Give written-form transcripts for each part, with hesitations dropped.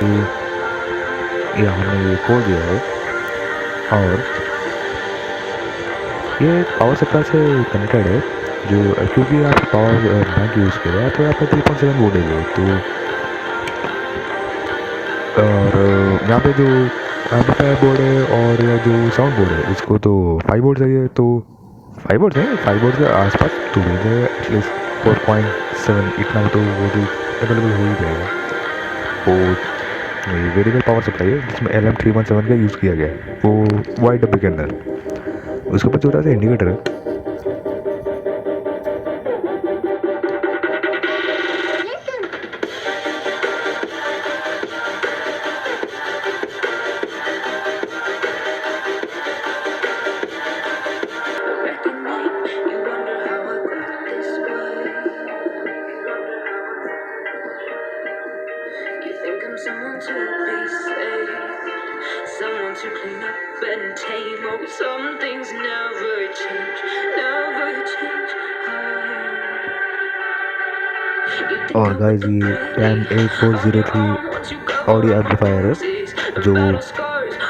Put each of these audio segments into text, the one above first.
ये हमने ये खोल दिया है और ये पावर सप्लाई से कनेक्टेड है जो क्योंकि आप पावर बैंक यूज़ कर रहे हैं तो आपका 3.7 वोल्ट है तो और यहाँ पे जो एम्पलीफायर बोर्ड है और या जो साउंड बोर्ड है उसको तो 5 वोल्ट चाहिए तो 5 वोल्ट है 5 वोल्ट के आसपास तो मिल जाएगा एटलीस्ट 4.7 इतना तो वो भी अवेलेबल हो ही जाएगा। वो वेरिएबल पावर सप्लाई है जिसमें LM317 का यूज़ किया गया है वो वाइट डब्बे के अंदर। उसके ऊपर छोटा सा इंडिकेटर है। Someone to be saved, someone to clean up and tame. Oh, some things never change, never change. और गाइस ये PAM8403 ऑडियो एम्पलीफायर है जो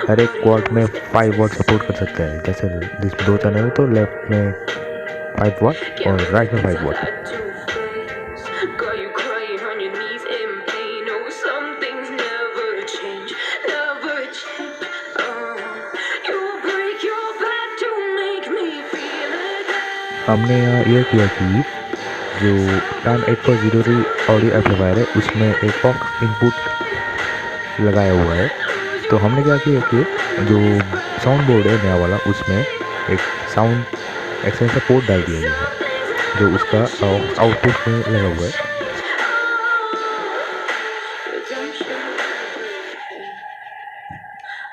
हर एक क्वार्ट में 5 वाट सपोर्ट कर सकता है। जैसे जिसमें 2 चैनल है तो लेफ्ट में 5 वाट और राइट में 5 वाट। हमने यहाँ ये किया कि जो PAM8403 ऑडियो एम्पलीफायर है उसमें एक ऑक्स इनपुट लगाया हुआ है तो हमने क्या किया कि जो साउंड बोर्ड है नया वाला उसमें एक साउंड एक्सटेंशन पोर्ट डाल दिया गया है जो उसका आउटपुट में लगा हुआ है।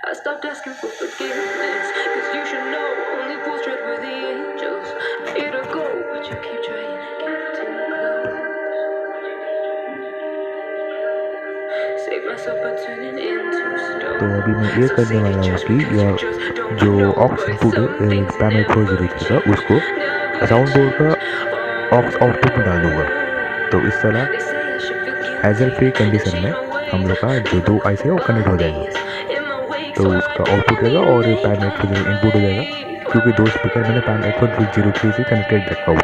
I stopped asking for forgiveness, 'cause you should know only fools tread with the angels. Fear to go, but you keep trying to get too close. Save myself by turning into stone. तो अभी मैं ये करने वाला हूँ कि यार जो ऑक्स इनपुट है PAM8403 का उसको साउंड बोर्ड का ऑक्स आउटपुट में डाल दूँगा। तो इस तरह हैजल फ्री कंडीशन में हम लोग का जो 2 आईसी है वो कनेक्ट हो जाएगा तो उसका आउटपुट रहेगा और PAM8403 इनपुट हो जाएगा क्योंकि 2 स्पीकर मैंने PAM8403 से कनेक्टेड रखा हुआ।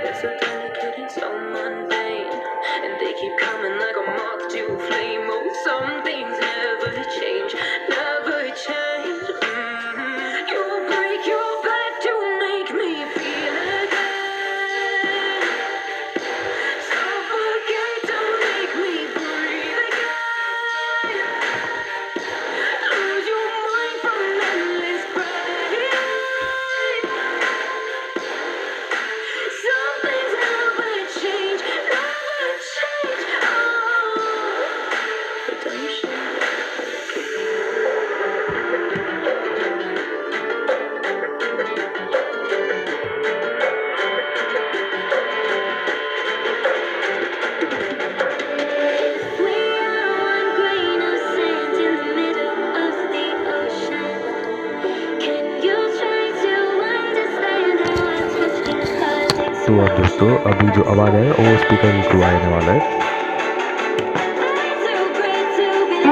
तो अब दोस्तों अभी जो आवाज़ है वो स्पीकर के थ्रू आने वाला है।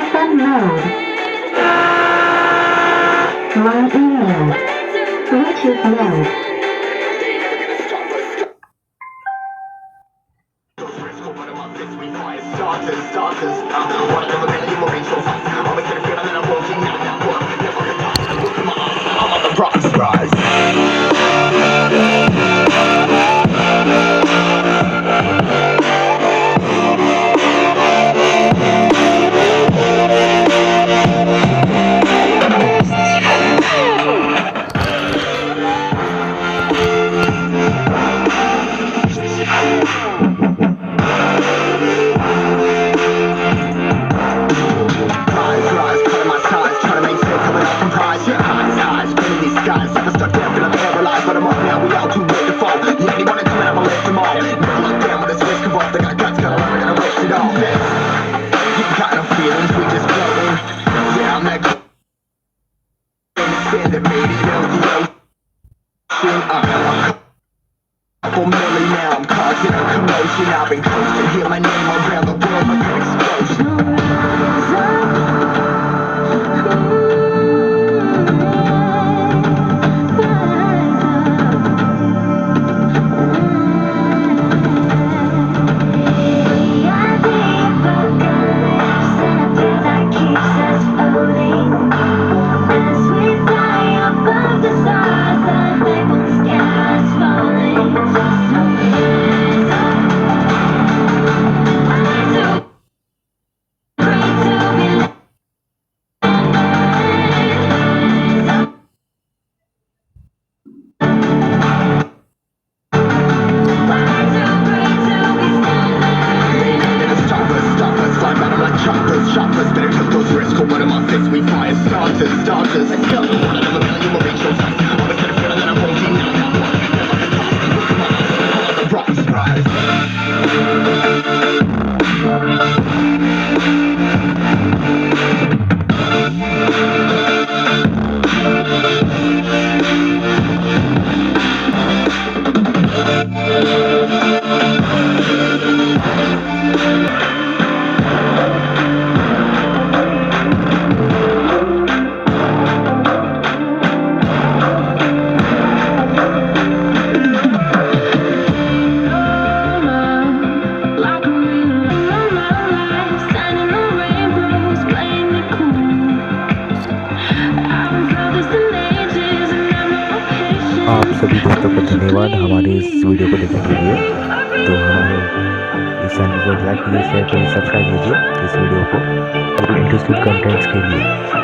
FM mode. My email. Bluetooth mode. I've been coasting, hear my name around the world like an explosion. आप सभी दोस्तों का धन्यवाद हमारे इस वीडियो को देखने के लिए। तो हमारे इस चैनल को लाइक कीजिए, शेयर कीजिए, सब्सक्राइब कीजिए इस वीडियो को और इंटरेस्टिंग कंटेंट्स के लिए।